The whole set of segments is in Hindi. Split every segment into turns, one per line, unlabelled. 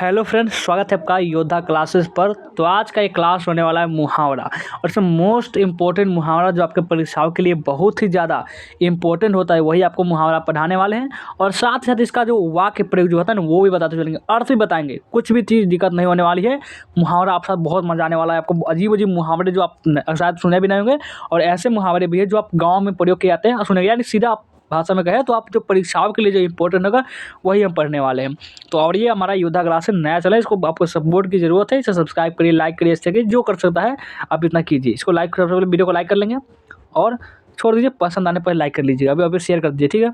हेलो फ्रेंड्स, स्वागत है आपका योद्धा क्लासेस पर। तो आज का ये क्लास होने वाला है मुहावरा, और इसमें मोस्ट इम्पोर्टेंट मुहावरा जो आपके परीक्षाओं के लिए बहुत ही ज़्यादा इम्पोर्टेंट होता है, वही आपको मुहावरा पढ़ाने वाले हैं। और साथ ही साथ इसका जो वाक्य प्रयोग जो होता है ना, वो भी बताते चलेंगे, अर्थ भी बताएंगे, कुछ भी चीज़ दिक्कत नहीं होने वाली है। मुहावरा आप साथ बहुत मजा आने वाला है। आपको अजीब अजीब मुहावरे जो आप शायद सुने भी नहीं होंगे, और ऐसे मुहावरे भी है जो आप गाँव में प्रयोग किए जाते हैं सुनेंगे, यानी सीधा भाषा में कहें तो आप जो परीक्षाओं के लिए जो इम्पोर्टेंट होगा वही हम पढ़ने वाले हैं। तो और ये हमारा योद्धा क्लास है, नया चला है, इसको आपको सपोर्ट की जरूरत है। इसे सब्सक्राइब करिए, लाइक करिए, इससे जो कर सकता है आप इतना कीजिए। इसको लाइक, सबसे पहले वीडियो को लाइक कर लेंगे और छोड़ दीजिए, पसंद आने पर लाइक कर लीजिएगा। अभी शेयर कर दीजिए, ठीक है,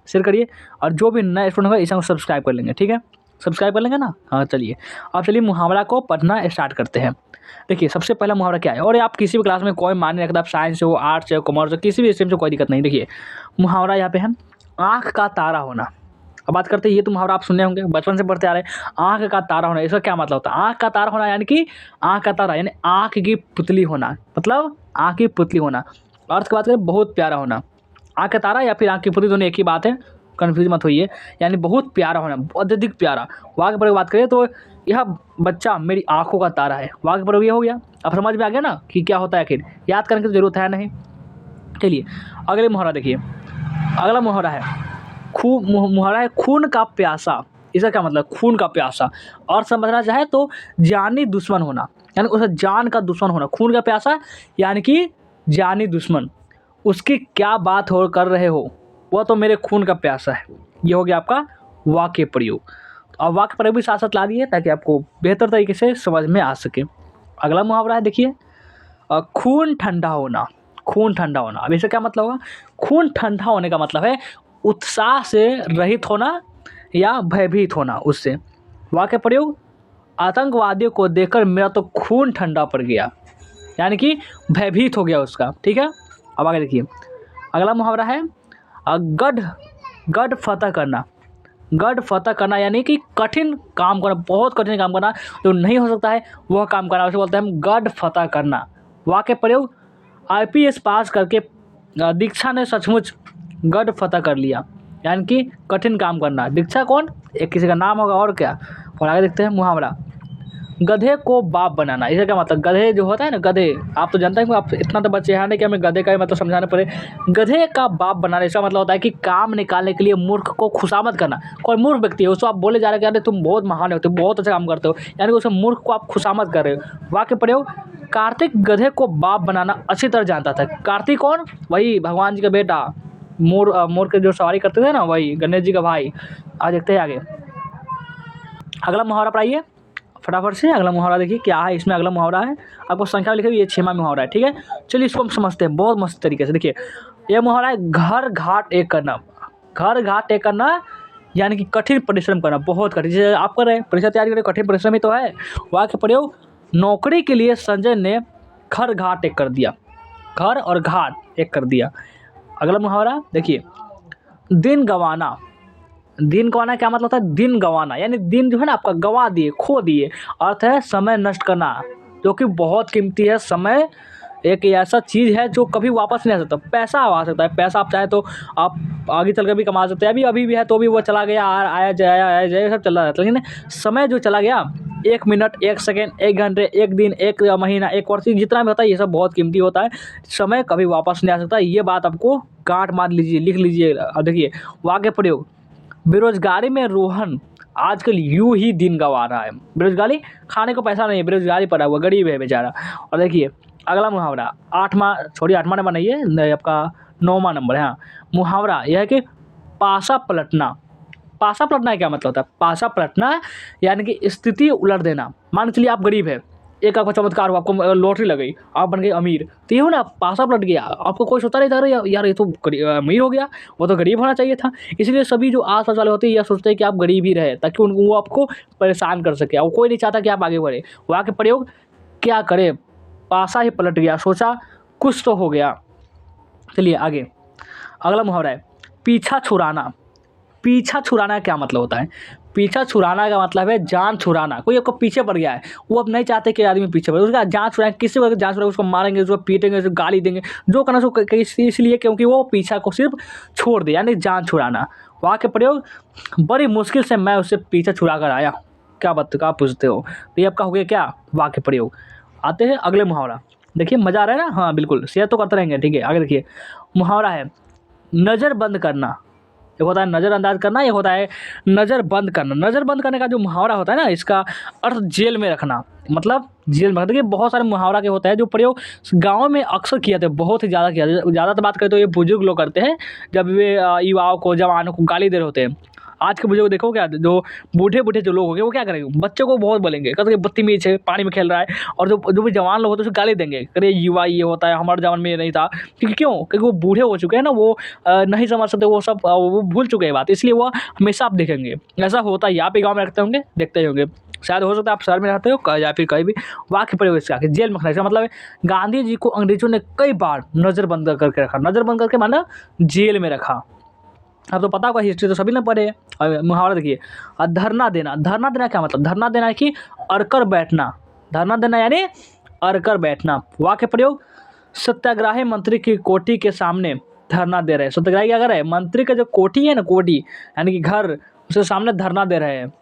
शेयर करिए। और जो भी नया स्टूडेंट होगा इसे सब्सक्राइब कर लेंगे, ठीक है, सब्सक्राइब कर लेंगे ना। हाँ चलिए, अब चलिए मुहावरा को पढ़ना स्टार्ट करते हैं। देखिए सबसे पहला मुहावरा क्या है, और ये आप किसी भी क्लास में कोई मायने रखता, आप साइंस हो, आर्ट्स हो, कॉमर्स हो, किसी भी स्ट्रीम से कोई दिक्कत नहीं। देखिए मुहावरा यहाँ पे है, आँख का तारा होना। अब बात करते हैं, ये तो मुहावरा आप सुने होंगे, बचपन से पढ़ते आ रहे हैं। आँख का तारा होना, इसका क्या मतलब होता है? आँख का तारा होना यानी कि आँख का तारा यानी आँख की पुतली होना, मतलब आँख की पुतली होना। अर्थ की बात करें, बहुत प्यारा होना। आँख का तारा या फिर आँख की पुतली दोनों एक ही बात है, कन्फ्यूज मत होइए। यानी बहुत प्यारा होना, अत्यधिक प्यारा। वाक्य पर बात करें तो यह बच्चा मेरी आँखों का तारा है। वाक्य पर ये हो गया। अब समझ में आ गया ना कि क्या होता है, आखिर याद करने की जरूरत है नहीं। चलिए अगले मुहावरा देखिए। अगला मुहावरा है मुहावरा है खून का प्यासा। इसका क्या मतलब? खून का प्यासा। और समझना चाहे तो जानी दुश्मन होना, यानी उसे जान का दुश्मन होना। खून का प्यासा यानी कि जानी दुश्मन, उसकी क्या बात हो कर रहे हो, वह तो मेरे खून का प्यासा है। ये हो गया आपका वाक्य प्रयोग। अब वाक्य प्रयोग भी साथ साथ ला दिए ताकि आपको बेहतर तरीके से समझ में आ सके। अगला मुहावरा है देखिए, खून ठंडा होना। खून ठंडा होना, अब इसका क्या मतलब होगा? खून ठंडा होने का मतलब है उत्साह से रहित होना या भयभीत होना उससे। वाक्य प्रयोग, आतंकवादियों को देखकर मेरा तो खून ठंडा पड़ गया, यानी कि भयभीत हो गया उसका, ठीक है। अब आगे देखिए, अगला मुहावरा है गढ़ फतह करना। गढ़ फतह करना यानी कि कठिन काम करना, बहुत कठिन काम करना, जो नहीं हो सकता है वह काम करना, उसे बोलते हैं हम गढ़ फतह करना। वाक्य प्रयोग, IPS पास करके दीक्षा ने सचमुच गढ़ फतह कर लिया, यानी कि कठिन काम करना। दीक्षा कौन? एक किसी का नाम होगा, और क्या। और आगे देखते हैं मुहावरा, गधे को बाप बनाना। इसका क्या मतलब? गधे जो होता है ना, गधे, आप तो जानते हैं, आप इतना तो बच्चे हैं नहीं कि हमें गधे का ही मतलब समझाना पड़े। गधे का बाप बनाना, इसका मतलब होता है कि काम निकालने के लिए मूर्ख को खुशामद करना। कोई मूर्ख व्यक्ति है, उसको आप बोले जा रहे हैं कि अरे तुम बहुत महान हो, तुम बहुत अच्छा काम करते हो, यानी कि उस मूर्ख को आप खुशामद कर रहे हो। वाक्य प्रयोग, कार्तिक गधे को बाप बनाना अच्छी तरह जानता था। कार्तिक कौन? वही भगवान जी का बेटा, मोर के जो सवारी करते थे ना, वही गणेश जी का भाई। आज देखते हैं आगे। अगला मुहावरा पर आइए फटाफट से। अगला मुहावरा देखिए क्या है इसमें। अगला मुहावरा है, आपको संख्या में लिखे हुए, ये 6वां मुहावरा है, ठीक है। चलिए इसको हम समझते हैं बहुत मस्त तरीके से। देखिए ये मुहावरा है घर घाट एक करना। घर घाट एक करना यानी कि कठिन परिश्रम करना, बहुत कठिन। जैसे आप कर रहे हैं, परीक्षा तैयारी कर रहे हैं, कठिन परिश्रम ही तो है। वाक्य प्रयोग, नौकरी के लिए संजय ने घर घाट एक कर दिया। घर और घाट एक कर दिया। अगला मुहावरा देखिए, दिन गंवाना। दिन गंवाना क्या मतलब होता है? दिन गंवाना यानी दिन जो है ना आपका गंवा दिए, खो दिए। अर्थ है समय नष्ट करना, जो कि बहुत कीमती है। समय एक ऐसा चीज़ है जो कभी वापस नहीं आ सकता। पैसा आ सकता है, पैसा आप चाहे तो आप आगे चल कर भी कमा सकते हैं। अभी भी है तो भी वो चला गया, आया जाए सब चला रहता है। लेकिन समय जो चला गया, 1 मिनट, 1 सेकेंड, 1 घंटे, 1 दिन, 1 महीना, 1 वर्ष, जितना भी होता है ये सब बहुत कीमती होता है। समय कभी वापस नहीं आ सकता, ये बात आपको गांठ मार लीजिए, लिख लीजिए। अब देखिए वाक्य प्रयोग, बेरोजगारी में रोहन आजकल यूं ही दिन गंवा रहा है। बेरोजगारी, खाने को पैसा नहीं है, बेरोजगारी पड़ा हुआ, गरीब है बेचारा। और देखिए अगला मुहावरा, 8वां नंबर नहीं है, आपका 9वां नंबर है। हाँ, मुहावरा यह है कि पासा पलटना। पासा पलटना क्या मतलब होता है? पासा पलटना यानी कि स्थिति उलट देना। मान चलिए आप गरीब है, एक आपका चमत्कार हुआ, आपको लॉटरी लग गई, आप बन गए अमीर, तो ये हो ना पासा पलट गया। आपको कोई सोचता नहीं था अरे यार ये तो अमीर हो गया, वो तो गरीब होना चाहिए था। इसलिए सभी जो आस पास वाले होते हैं यह सोचते हैं कि आप गरीब ही रहे, ताकि वो आपको परेशान कर सके, और कोई नहीं चाहता कि आप आगे बढ़े। वाक्य प्रयोग, क्या करे, पासा ही पलट गया, सोचा कुछ तो हो गया। चलिए आगे, अगला मुहावरा है पीछा छुड़ाना। पीछा छुड़ाना क्या मतलब होता है? पीछा छुड़ाना का मतलब है जान छुड़ाना। कोई आपको पीछे पड़ गया है, वो अब नहीं चाहते कि आदमी पीछे पड़े, उसका जान छुड़ाएंगे, किसी को जान छुड़ाएंगे, उसको मारेंगे, उसको पीटेंगे, उसको गाली देंगे, जो करना उसको इसलिए क्योंकि वो पीछा को सिर्फ छोड़ दे, यानी जान छुड़ाना। वाक्य प्रयोग, बड़ी मुश्किल से मैं उससे पीछा छुड़ा कर आया। क्या पूछते हो। तो ये आपका हो गया क्या, वाक्य प्रयोग। आते हैं अगले मुहावरा। देखिए मज़ा आ रहा है ना, हाँ बिल्कुल शेयर तो करते रहेंगे, ठीक है। आगे देखिए मुहावरा है नज़र बंद करना। एक होता है नज़रअंदाज करना, एक होता है नज़र बंद करना। नज़र बंद करने का जो मुहावरा होता है ना, इसका अर्थ जेल में रखना, मतलब जेल में। देखिए बहुत सारे मुहावरा के होता है जो प्रयोग गाँव में अक्सर किया जाता है, बहुत ही ज़्यादा किया जाता है। ज़्यादातर बात करें तो ये बुजुर्ग लोग करते हैं जब वे युवाओं को, जवानों को गाली दे रहे होते हैं। आज के बुजुर्ग देखो क्या, जो बूढ़े बूढ़े जो लोग हो गए वो क्या करेंगे, बच्चों को बहुत बोलेंगे, कहते हैं बदतमीज है, पानी में खेल रहा है। और जो भी जवान लोग होते हैं उसे गाली देंगे, अरे युवा ये होता है, हमारे जवान में ये नहीं था। क्योंकि क्यों, क्योंकि वो बूढ़े हो चुके हैं ना, वो नहीं समझ सकते, वो सब वो भूल चुके हैं बात, इसलिए वो हमेशा आप देखेंगे ऐसा होता है। आप ही गाँव में रखते होंगे, देखते ही होंगे, शायद हो सकता है आप शहर में रहते हो या फिर कहीं भी। वाक्य प्रयोग इसका कि जेल में रखना, इसका मतलब है गांधी जी को अंग्रेजों ने कई बार नज़रबंद करके रखा। नज़रबंद करके माना जेल में रखा। अब तो पता होगा, हिस्ट्री तो सभी ने पढ़े है। मुहावरा देखिए धरना देना। धरना देना क्या मतलब, धरना देना है कि अड़कर बैठना। धरना देना यानी अड़कर बैठना। वाक्य प्रयोग सत्याग्रही मंत्री की कोठी के सामने धरना दे रहे हैं। सत्याग्रही क्या कर रहे हैं, मंत्री का जो कोठी है ना, कोठी यानी कि घर, उसके सामने धरना दे रहे हैं।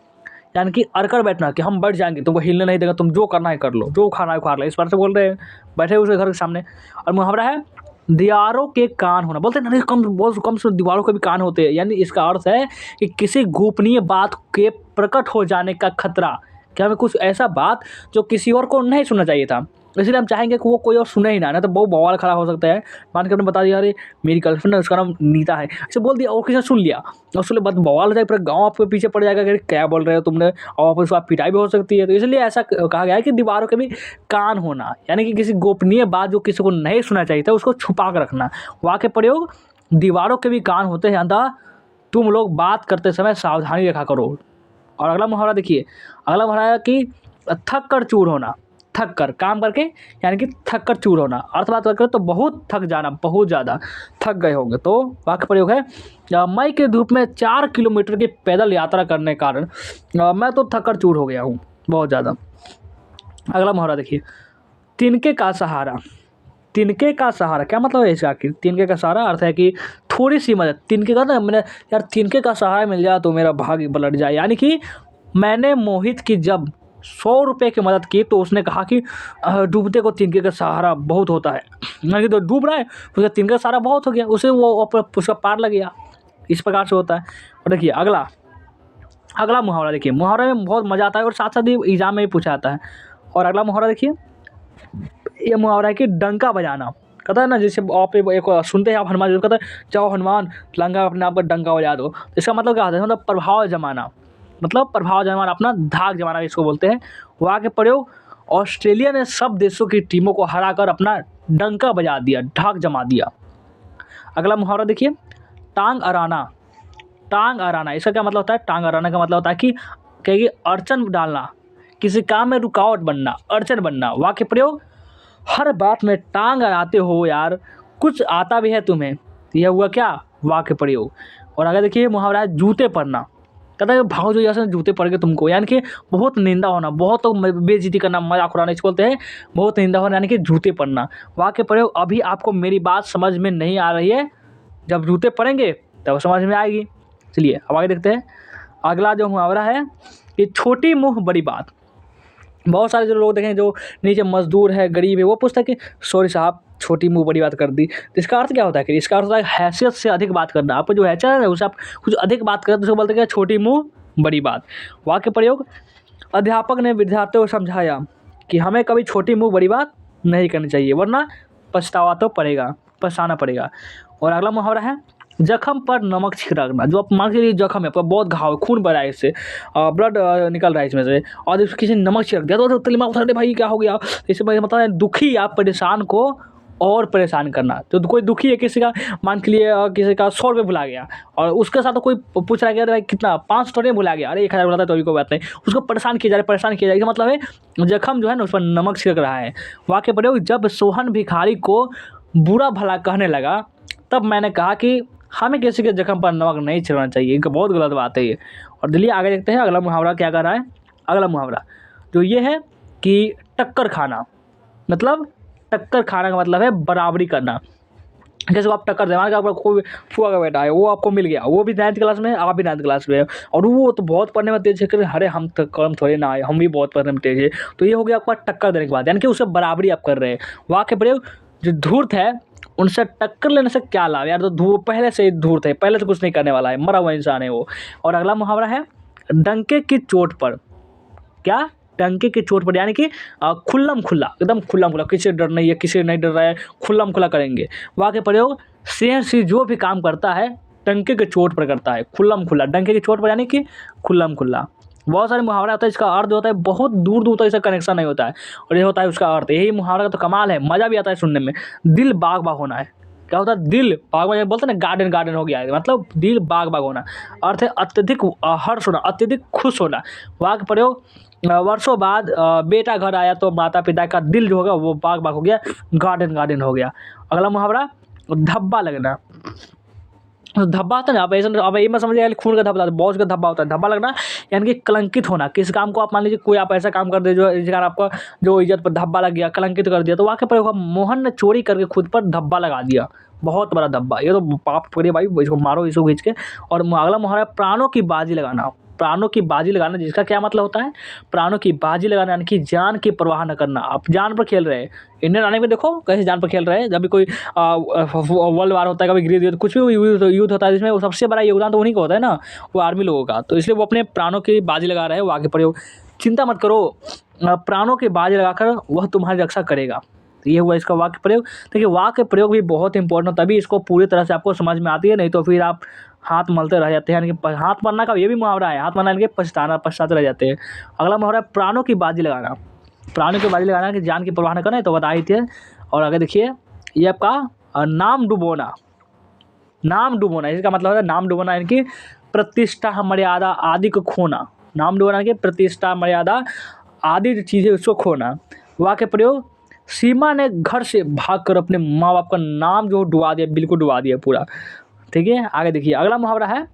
यानी कि अड़कर बैठना कि हम बैठ जाएंगे, तुमको हिलने नहीं देगा, तुम जो करना है कर लो, जो खाना है खा लो, इस बार से बोल रहे हैं, बैठे उसके घर के सामने। और मुहावरा है दीवारों के कान होना। बोलते हैं नहीं, कम बहुत कम से दीवारों के भी कान होते हैं। यानी इसका अर्थ है कि किसी गोपनीय बात के प्रकट हो जाने का खतरा, कि हमें कुछ ऐसा बात जो किसी और को नहीं सुनना चाहिए था, इसलिए हम चाहेंगे कि वो कोई और सुने ही ना तो बहुत बवाल खड़ा हो सकता है। मान के हमने बता दिया अरे मेरी गर्लफ्रेंड है, उसका नाम नीता है, ऐसे बोल दिया और किसी ने सुन लिया, और उसके बाद बवाल हो जाए, पूरा गाँव आपके पीछे पड़ जाएगा कि क्या बोल रहे हो तुमने, और वापस आप पिटाई भी हो सकती है। तो इसलिए ऐसा कहा गया है कि दीवारों के भी कान होना, यानी कि किसी गोपनीय बात जो किसी को नहीं सुनना चाहिए था उसको छुपा कर रखना। वाक्य प्रयोग दीवारों के भी कान होते हैं, अतः तुम लोग बात करते समय सावधानी रखा करो। और अगला मुहावरा देखिए, अगला मुहावरा है कि थक कर चूर होना। थक कर काम करके यानी कि थक कर चूर होना। अर्थ बात करें तो बहुत थक जाना, बहुत ज़्यादा थक गए होंगे। तो वाक्य प्रयोग है मई के धूप में 4 किलोमीटर की पैदल यात्रा करने के कारण मैं तो थक कर चूर हो गया हूँ बहुत ज़्यादा। अगला मुहावरा देखिए तिनके का सहारा। तिनके का सहारा क्या मतलब है इसका, आखिर तिनके का सहारा अर्थ है कि थोड़ी सी मदद। तिनके का ना मैंने यार तिनके का सहारा मिल जाए तो मेरा भाग्य पलट जाए। यानी कि मैंने मोहित की जब 100 रुपये की मदद की तो उसने कहा कि डूबते को तिनके का सहारा बहुत होता है। यानी कि तो डूब रहा है, उसका तिनके का सहारा बहुत हो गया, उसे वो उसका पार लग गया। इस प्रकार से होता है। और देखिए अगला मुहावरा देखिए, मुहावरे में बहुत मज़ा आता है और साथ साथ ही एग्जाम में भी पूछा जाता है। और अगला मुहावरा देखिए, ये मुहावरा है कि डंका बजाना। कहता है ना जैसे आप एक सुनते हैं आप हनुमान जी, कहता है जाओ हनुमान लंका अपने आप पर डंका बजा दो। इसका मतलब क्या होता है, मतलब प्रभाव जमाना, मतलब प्रभाव जमाना, अपना धाक जमाना इसको बोलते हैं। वाक्य प्रयोग ऑस्ट्रेलिया ने सब देशों की टीमों को हराकर अपना डंका बजा दिया, ढाक जमा दिया। अगला मुहावरा देखिए टांग अड़ाना। टांग अड़ाना इसका क्या मतलब होता है, टांग अड़ाना का मतलब होता है कि कहीं अड़चन डालना, किसी काम में रुकावट बनना, अड़चन बनना। वाक्य प्रयोग हर बात में टांग अड़ाते हो यार, कुछ आता भी है तुम्हें। यह हुआ क्या, वाक्य प्रयोग। और आगे देखिए मुहावरा है जूते पड़ना। कहता है भाव जो जैसे जूते पड़ गए तुमको, यानी कि बहुत निंदा होना, बहुत तो बेइज्जती करना, मजाक उड़ाना इसको बोलते हैं, बहुत निंदा होना यानी कि जूते पड़ना। वाक्य प्रयोग अभी आपको मेरी बात समझ में नहीं आ रही है, जब जूते पड़ेंगे तब समझ में आएगी। चलिए अब आगे देखते हैं। अगला जो मुहावरा है कि छोटी मुँह बड़ी बात। बहुत सारे जो लोग देखें जो नीचे मजदूर है, गरीब है, वो पूछता है कि सॉरी साहब छोटी मुँह बड़ी बात कर दी। तो इसका अर्थ क्या होता है कि इसका अर्थ होता है हैसियत से अधिक बात करना। आपको जो हैसियत है उससे आप कुछ अधिक बात करें तो उसको बोलते हैं छोटी मुँह बड़ी बात। वाक्य प्रयोग अध्यापक ने विद्यार्थियों को समझाया कि हमें कभी छोटी मुँह बड़ी बात नहीं करनी चाहिए, वरना पछतावा तो पड़ेगा, पछताना पड़ेगा। और अगला मुहावरा है जख्म पर नमक छिड़कना। जो आप मान के लिए जख्म है, आपका बहुत घाव है, खून बह रहा है, इससे ब्लड निकल रहा है इसमें से, और जब किसी ने नमक छिड़क दिया तो दिमाग उठा, भाई क्या हो गया। इससे मतलब है दुखी या परेशान को और परेशान करना। तो कोई दुखी है, किसी का मान के लिए किसी का 100 रुपये भुला गया और उसके साथ तो कोई पूछ रहा है भाई कितना, 500 रुपये भुला गया, अरे 1000 भुला था तो अभी कोई बात नहीं, उसको परेशान किया जा रहा है, परेशान किया जा रहा है। इसका मतलब है जख्म जो है ना उस पर नमक छिड़क रहा है। वाक्य प्रयोग जब सोहन भिखारी को बुरा भला कहने लगा तब मैंने कहा कि हमें किसी के जख्म पर नमक नहीं छिड़कना चाहिए, इनका बहुत गलत बात है ये। और चलिए आगे देखते हैं अगला मुहावरा क्या कर रहा है। अगला मुहावरा जो ये है कि टक्कर खाना। मतलब टक्कर खाना का मतलब है बराबरी करना। जैसे आप टक्कर दे, मान के आपका कोई फुआ का बेटा है, वो आपको मिल गया, वो भी 9th क्लास में है, आप भी 9th क्लास में है, और वो तो बहुत पढ़ने में तेज है कि अरे हम तो कम थोड़े ना आए, हम भी बहुत पढ़ने में तेज है। तो ये हो गया आपका टक्कर देने के बाद, यानी कि उससे बराबरी आप कर रहे हैं। वाक्य प्रयोग, जो धूर्त है उनसे टक्कर लेने से क्या लाभ यार, तो पहले से ही धूर्त है, पहले से कुछ नहीं करने वाला है, मरा हुआ इंसान है वो। और अगला मुहावरा है डंके की चोट पर, क्या, टंकी की चोट पर, यानी कि खुल्लम खुल्ला, एकदम खुल्लम खुल्ला, किसी से डर नहीं है, किसी से नहीं डर रहा है, खुल्लम खुल्ला करेंगे। वाक्य प्रयोग, शेर सी जो भी काम करता है टंके के चोट पर करता है, खुल्लम खुल्ला, डंके की चोट पर यानी कि खुल्लम खुल्ला। बहुत सारे मुहावरा होता है, इसका अर्थ होता है बहुत दूर दूर तक इसका कनेक्शन नहीं होता है, और ये होता है उसका अर्थ। यही मुहावरा का तो कमाल है, मज़ा भी आता है सुनने में। दिल बाग बाग होना है, क्या होता है, दिल बाग बाग, बोलते हैं ना गार्डन गार्डन हो गया है, मतलब दिल बाग बाग होना। अर्थ है अत्यधिक हर्ष होना, अत्यधिक खुश होना। वाक्य प्रयोग, वर्षों बाद बेटा घर आया तो माता पिता का दिल जो होगा वो बाग बाग हो गया, गार्डन गार्डन हो गया। अगला मुहावरा धब्बा लगना। तो धब्बा होता है ना, आप ऐसा, अब ये मत समझिए खून का धब्बा, बहुत का धब्बा होता है। धब्बा लगना यानी कि कलंकित होना, किस काम को आप मान लीजिए कोई आप ऐसा काम कर दे जो जिस कारण आपका जो इज्जत पर धब्बा लग गया, कलंकित कर दिया। तो वाक्य प्रयोग, मोहन ने चोरी करके खुद पर धब्बा लगा दिया, बहुत बड़ा धब्बा, ये तो पाप करिए भाई, इसको मारो, इसको खींच के। और अगला मुहावरा प्राणों की बाजी लगाना। प्राणों की बाजी लगाना, जिसका क्या मतलब होता है, प्राणों की बाजी लगाना यानी कि जान की परवाह न करना, आप जान पर खेल रहे हैं। इंडियन आर्मी में देखो कैसे जान पर खेल रहे हैं, जब भी कोई वर्ल्ड वार होता है, कभी गृह युद्ध, कुछ भी युद्ध होता है जिसमें वो सबसे बड़ा योगदान तो उन्हीं का होता है ना, वो आर्मी लोगों का। तो इसलिए वो अपने प्राणों की बाजी लगा रहे हैं। वो आगे प्रयोग, चिंता मत करो, प्राणों की बाजी लगाकर वह तुम्हारी रक्षा करेगा। तो ये हुआ इसका वाक्य प्रयोग। देखिए वाक्य प्रयोग भी बहुत इंपॉर्टेंट है, तभी इसको पूरी तरह से आपको समझ में आती है, नहीं तो फिर आप हाथ मलते रह जाते हैं। यानी कि हाथ मलना का ये भी मुहावरा है, हाथ मलना यानी कि पछताते रह जाते हैं। अगला मुहावरा है प्राणों की बाजी लगाना। प्राणों की बाजी लगाना कि जान की परवाह न करें, तो बता ही थे। और आगे देखिए, ये आपका नाम डुबोना। नाम डुबोना, इसका मतलब है नाम डुबोना यानी कि प्रतिष्ठा मर्यादा आदि को खोना। नाम डुबोना यानी कि प्रतिष्ठा मर्यादा आदि जो चीज़ें उसको खोना। वाक्य प्रयोग, सीमा ने घर से भागकर अपने माँ बाप का नाम जो डुबा दिया, बिल्कुल डुबा दिया पूरा। ठीक है, आगे देखिए अगला मुहावरा है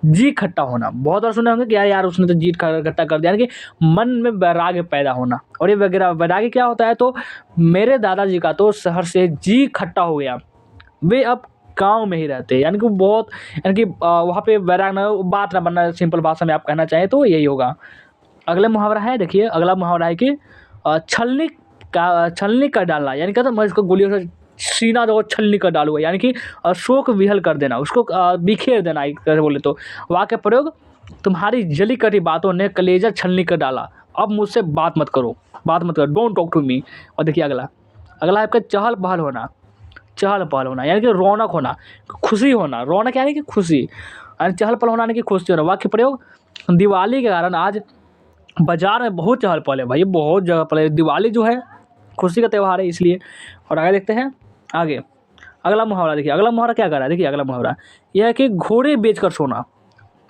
जी खट्टा होना। बहुत बार सुने होंगे कि यार उसने तो जी खट्टा कर दिया, यानी कि मन में वैराग्य पैदा होना। और ये वगैरह वैराग्य क्या होता है, तो मेरे दादाजी का तो शहर से जी खट्टा हो गया, वे अब गाँव में ही रहते हैं, यानी कि बहुत, यानी कि वहाँ पे वैराग्य न, बात ना बनना, सिंपल भाषा में आप कहना चाहें तो यही होगा। अगला मुहावरा है, देखिए अगला मुहावरा है कि छलनी कर डालना, यानी कहते मैं इसको गोलियों से सीना जो छलनी कर डालूंगा, यानी कि शोक विहल कर देना, उसको बिखेर देना एक तरह से बोले तो। वाक्य प्रयोग, तुम्हारी जली कटी बातों ने कलेजा छलनी कर डाला, अब मुझसे बात मत करो, डोंट टॉक टू मी। और देखिए अगला अगला है आपका चहल पहल होना। चहल पहल होना यानी कि रौनक होना, खुशी होना। रौनक यानी कि खुशी, यानी चहल पहल होना यानी कि खुशी होना। वाक्य प्रयोग, दिवाली के कारण आज बाजार में बहुत चहल पहल है भाई, बहुत जगह पर है। दिवाली जो है खुशी का त्यौहार है इसलिए। और आगे देखते हैं, आगे अगला मुहावरा देखिए, अगला मुहावरा क्या कर रहा है, देखिए अगला मुहावरा यह है कि घोड़े बेचकर सोना।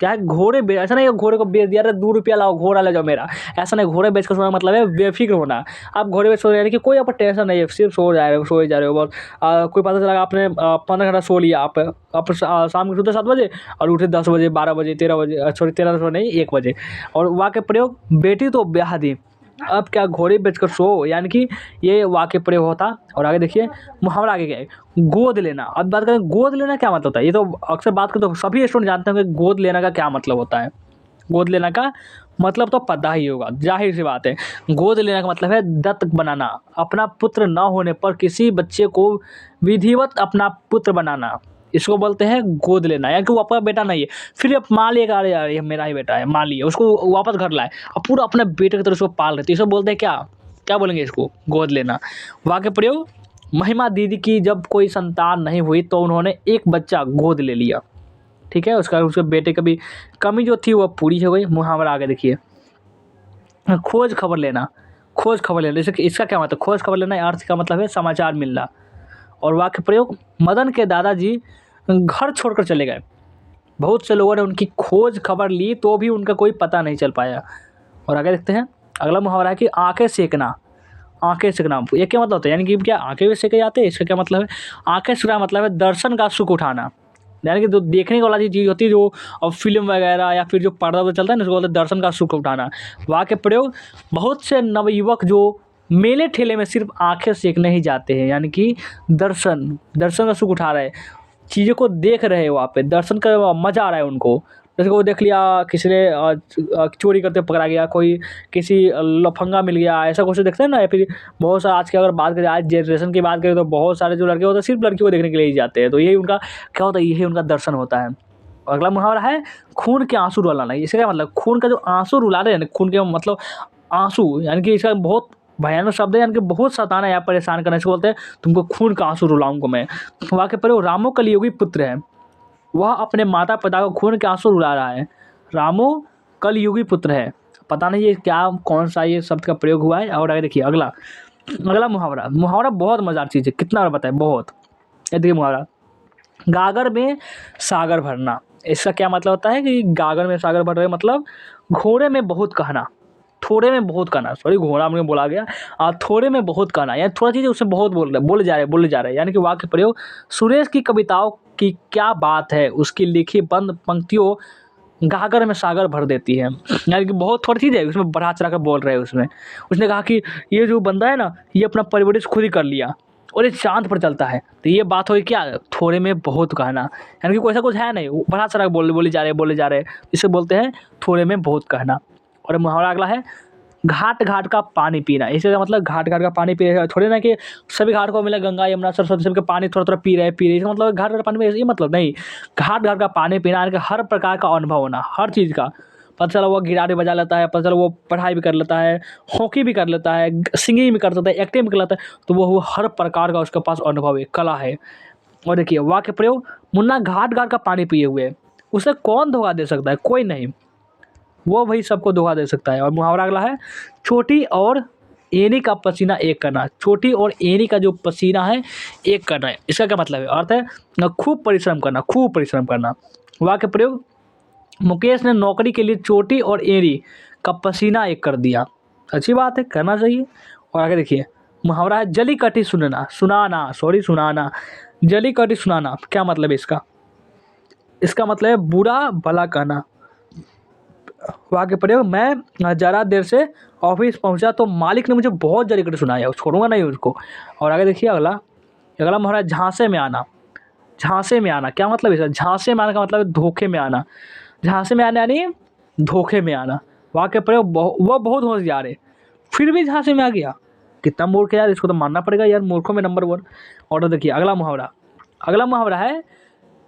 क्या है, घोड़े बेच, ऐसा नहीं है घोड़े को बेच दिया, अरे 2 रुपया लाओ घोड़ा ले जाओ मेरा, ऐसा नहीं। घोड़े बेचकर सोना मतलब है बेफिक्र होना। आप घोड़े बेच सो रहे हैं, यानी कि कोई आपको टेंशन नहीं है, सिर्फ सो जा रहे हो बस। कोई पता चला आपने 15 घंटा सो लिया, आप शाम को सोते 7 बजे और उठे 10 बजे, 12 बजे, 13 बजे, सॉरी 13 सो नहीं 1 बजे। और वाक्य प्रयोग, बेटी तो ब्याह दी, अब क्या घोड़े बेचकर सो, यानी कि ये वाक्य प्रयोग होता। और आगे देखिए मुहावरा आगे क्या है, गोद लेना। अब बात करें गोद लेना क्या मतलब होता है, ये तो अक्सर बात करें तो सभी स्टूडेंट जानते हैं कि गोद लेना का क्या मतलब होता है। गोद लेना का मतलब तो पता ही होगा, जाहिर सी बात है। गोद लेना का मतलब है दत्तक बनाना, अपना पुत्र न होने पर किसी बच्चे को विधिवत अपना पुत्र बनाना, इसको बोलते हैं गोद लेना। यानी कि वो आपका बेटा नहीं है, फिर आप मान लिया, अरे यार ये मेरा ही बेटा है, मान लिया, उसको वापस घर लाए और पूरा अपने बेटे की तरह उसको पाल रहे थे, इसको बोलते हैं क्या, क्या बोलेंगे इसको, गोद लेना। वाक्य प्रयोग, महिमा दीदी की जब कोई संतान नहीं हुई तो उन्होंने एक बच्चा गोद ले लिया। ठीक है, उसके बेटे की भी कमी जो थी वो पूरी हो गई। मुहावरा आगे देखिए, खोज खबर लेना। खोज खबर लेना, जैसे इसका क्या मतलब, खोज खबर लेना अर्थ का मतलब है समाचार मिलना। और वाक्य प्रयोग, मदन के दादाजी घर छोड़कर चले गए, बहुत से लोगों ने उनकी खोज खबर ली तो भी उनका कोई पता नहीं चल पाया। और आगे देखते हैं, अगला मुहावरा है कि आंखें सेकना। आंखें सेकना ये क्या मतलब होता है, यानी कि क्या आंखें भी सेके जाते हैं, इसका क्या मतलब है। आंखें सेकना मतलब है दर्शन का सुख उठाना, यानी कि जो देखने वाली चीज़ होती है, जो फिल्म वगैरह या फिर जो पर्दा पर चलता है ना, उसको बोलते हैं दर्शन का सुख उठाना। वाक्य प्रयोग, बहुत से नवयुवक जो मेले ठेले में सिर्फ आंखें सेकने ही जाते हैं, यानी कि दर्शन दर्शन का सुख उठा रहे हैं, चीज़ों को देख रहे हैं, वहाँ पे दर्शन का मज़ा आ रहा है उनको। जैसे वो देख लिया, किसी ने चोरी करते पकड़ा गया, कोई किसी लफंगा मिल गया, ऐसा कुछ देखते हैं ना। या फिर बहुत सारा आज की अगर बात करें, आज जनरेशन की बात करें, तो बहुत सारे जो लड़के होते हैं सिर्फ लड़की को देखने के लिए ही जाते हैं। तो यही उनका क्या होता है, यही उनका दर्शन होता है। और अगला मुहावरा है खून के आंसू रुलाना। इसका क्या मतलब, खून का जो आंसू रुला रहे हैं, खून के मतलब आंसू, यानी कि इसका बहुत भयानक शब्द है, यानी कि बहुत सताना या परेशान करने से बोलते हैं तुमको खून का आंसू रुलाऊंगा मैं। वाक्य पर वो रामो कलियुगी पुत्र है, वह अपने माता पिता को खून के आंसू रुला रहा है। रामो कलयुगी पुत्र है, पता नहीं ये क्या कौन सा ये शब्द का प्रयोग हुआ है। और आगे देखिए अगला अगला मुहावरा। मुहावरा बहुत मजेदार चीज़ है, कितना बार बताए बहुत। ये देखिए मुहावरा, गागर में सागर भरना। इसका क्या मतलब होता है कि गागर में सागर भर रहे, मतलब घोड़े में बहुत कहना, थोड़े में बहुत कहना, सॉरी घोड़ा में बोला गया, थोड़े में बहुत कहना, यानी थोड़ा चीज़ उससे बहुत बोले जा रहे, यानी कि वाक्य प्रयोग, सुरेश की कविताओं की क्या बात है, उसकी लिखी बंद पंक्तियों गागर में सागर भर देती है। यानी कि बहुत थोड़ी चीज़ है, उसमें बढ़ा चढ़ा कर बोल रहे हैं उसमें। उसने कहा कि ये जो बंदा है ना, ये अपना परवरिश खुद ही कर लिया और ये चाँद पर चलता है, तो ये बात हुई क्या, थोड़े में बहुत कहना, यानी कि कोई ऐसा कुछ है नहीं, वो बढ़ा चढ़ा के बोले जा रहे, इसे बोलते हैं थोड़े में बहुत कहना। और मुहावरा अगला है घाट घाट का पानी पीना। इसका मतलब घाट घाट का पानी पी रहे, थोड़े ना कि सभी घाट को मिला गंगा यमुना सरस्वती सबके पानी थोड़ा थोड़ा पी रहे, इसका मतलब घाट घाट का पानी पी रहे, ये मतलब नहीं। घाट घाट का पानी पीना यानी कि हर प्रकार का अनुभव होना, हर चीज़ का पता चला, वो गिटार भी बजा लेता है, पता चला वो पढ़ाई भी कर लेता है, हॉकी भी कर लेता है, सिंगिंग भी कर सकता है, एक्टिंग भी कर लेता है, तो वो हर प्रकार का उसके पास अनुभव है, कला है। और देखिए वाक्य प्रयोग, मुन्ना घाट घाट का पानी पिए हुए है, उसे कौन धोखा दे सकता है, कोई नहीं, वो भाई सबको धोखा दे सकता है। और मुहावरा अगला है छोटी और एनी का पसीना एक करना। छोटी और एनी का जो पसीना है एक करना है, इसका क्या मतलब है, अर्थ है खूब परिश्रम करना, खूब परिश्रम करना। वाक्य प्रयोग, मुकेश ने नौकरी के लिए चोटी और एरी का पसीना एक कर दिया। अच्छी बात है, करना चाहिए। और आगे देखिए मुहावरा है जली कटी सुनाना। जली कटी सुनाना क्या मतलब है इसका, इसका मतलब है बुरा भला कहना। वाक्य प्रयोग, मैं ज़रा देर से ऑफिस पहुंचा तो मालिक ने मुझे बहुत जली कटी सुनाया, छोड़ूंगा नहीं उसको। और आगे देखिए अगला अगला मुहावरा झांसे में आना। झांसे में आना क्या मतलब है इसका, झांसे में आना का मतलब है धोखे में आना। झांसे में आना यानी धोखे में आना। वाक्य प्रयोग, वह बहुत होशियार है फिर भी झांसे में आ गया, कितना मूर्ख है यार, इसको तो मानना पड़ेगा यार, मूर्खों में नंबर 1। और देखिए अगला मुहावरा है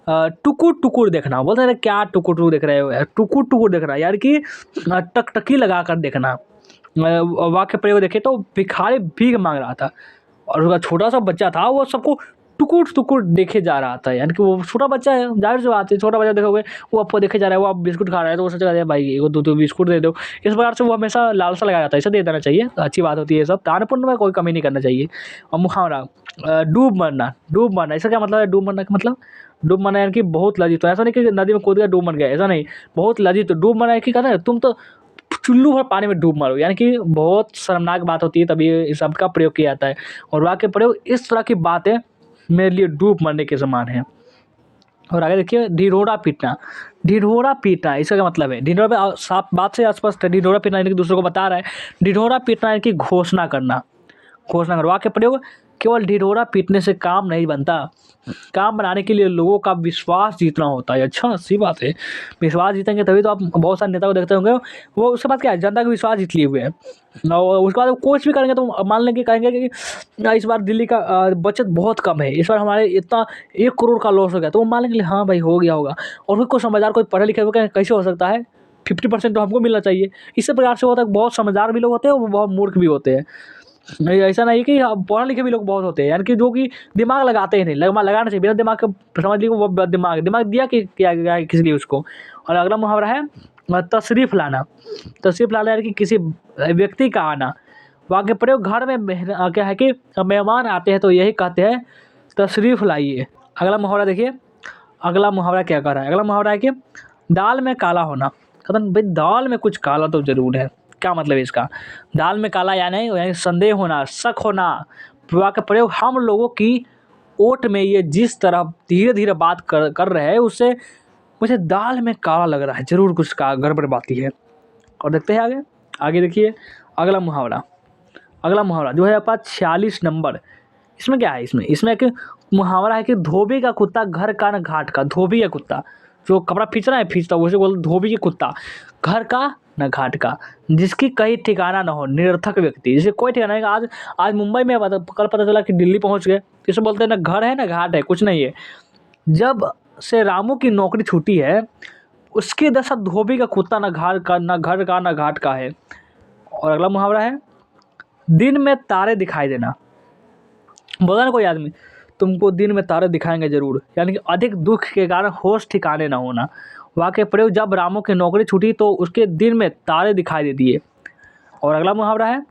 टुकुर टुकुर देखना। बोलते हैं क्या टुकुर टुकुर देख रहे हो यार, टुकुर टुकुर देख रहा है यार कि टकटकी लगा कर देखना। वाक्य प्रयोग देखे तो भिखारी भीख मांग रहा था और उसका छोटा सा बच्चा था, वो सबको टुकुर टुकुर देखे जा रहा था, यानी कि वो छोटा बच्चा है, जाहिर सी बात है, छोटा बच्चा देखोगे वो आपको देखे जा रहा है, वो आप बिस्कुट खा रहा है तो वो सोचेगा अरे भाई वो दो बिस्कुट दे दो। इस प्रकार से वो हमेशा लालसा लगाया जाता है, इसे दे देना चाहिए, अच्छी बात होती है, सब दान पुण्य में कोई कमी नहीं करना चाहिए। और मुहावरा डूब मरना, इसका क्या मतलब है, डूब मरना का मतलब, डूब मरना यानी कि बहुत लज्जित, तो ऐसा नहीं कि नदी में कूद गया डूब मर गया, ऐसा नहीं, बहुत लज्जित। तो डूब मरना की कहता है तुम तो चुल्लू भर पानी में डूब मारो, यानी कि बहुत शर्मनाक बात होती है, तभी इस शब्द का प्रयोग किया जाता है। और वाक्य प्रयोग, इस तरह की बातें मेरे लिए डूब मरने के समान है। और आगे देखिए ढिढोरा पीटना इसका क्या मतलब है, ढिढोरा पे साफ बात से स्पष्ट है, ढिढोरा पीटना यानी कि दूसरों को बता रहा है, ढिढोरा पीटना यानी कि घोषणा करना। वाक्य प्रयोग, केवल ढिढोरा पीटने से काम नहीं बनता, काम बनाने के लिए लोगों का विश्वास जीतना होता है। अच्छा अच्छी बात है, विश्वास जीतेंगे तभी तो आप बहुत सारे नेता को देखते होंगे, वो उसके बाद क्या है, जनता का विश्वास जीत लिए हुए हैं, और उसके बाद वो कुछ भी करेंगे तो मान लेंगे कहेंगे कि इस बार दिल्ली का बचत बहुत कम है, इस बार हमारे इतना 1 करोड़ का लॉस हो गया, तो वो मान लेंगे हाँ भाई हो गया होगा। और फिर कोई समझदार कोई पढ़े लिखे हुए कैसे हो सकता है, 50% तो हमको मिलना चाहिए। इसी प्रकार से होता है, बहुत समझदार भी लोग होते हैं और बहुत मूर्ख भी होते हैं। नहीं ऐसा नहीं कि पढ़े लिखे भी लोग बहुत होते हैं, यानी कि जो कि दिमाग लगाते ही नहीं, लगाना चाहिए, बिना दिमाग के समझ लीजिए वो दिमाग दिया कि क्या क्या किस लिए उसको। और अगला मुहावरा है तशरीफ़ लाना। यानी कि किसी व्यक्ति का आना। वाक्य प्रयोग, घर में क्या है कि मेहमान आते हैं तो यही कहते हैं तशरीफ़ लाइए। अगला मुहावरा देखिए, अगला मुहावरा क्या कर रहा है, अगला मुहावरा है कि दाल में काला होना। कहते भाई दाल में कुछ काला तो ज़रूर है, क्या मतलब है इसका, दाल में काला या नहीं, यानी संदेह होना, शक होना। वाक्य प्रयोग, हम लोगों की ओट में ये जिस तरह धीरे धीरे बात कर रहे हैं उससे मुझे दाल में काला लग रहा है, ज़रूर कुछ का गड़बड़ बात ही है। और देखते हैं आगे देखिए अगला मुहावरा, अगला मुहावरा जो है आपका 46 नंबर, इसमें क्या है, इसमें एक मुहावरा है कि धोबी का कुत्ता घर का न घाट का। धोबी का कुत्ता जो कपड़ा खींच रहा है खींचता, उसे बोलते धोबी के कुत्ता, घर का न घाट का, जिसकी कहीं ठिकाना न हो, निरर्थक व्यक्ति, जिसे कोई ठिकाना नहीं। आज आज मुंबई में कल पता चला कि दिल्ली पहुंच गए, इसे बोलते हैं ना घर है ना घाट है, कुछ नहीं है। जब से रामू की नौकरी छूटी है, उसकी दशा धोबी का कुत्ता न घर का न घाट का है। और अगला मुहावरा है, दिन में तारे दिखाई देना। बोला ना कोई आदमी, तुमको दिन में तारे दिखाएंगे जरूर, यानी कि अधिक दुख के कारण होश ठिकाने ना होना। वाक्य प्रयोग, जब रामू की नौकरी छूटी तो उसके दिन में तारे दिखाई दे दिए। और अगला मुहावरा है,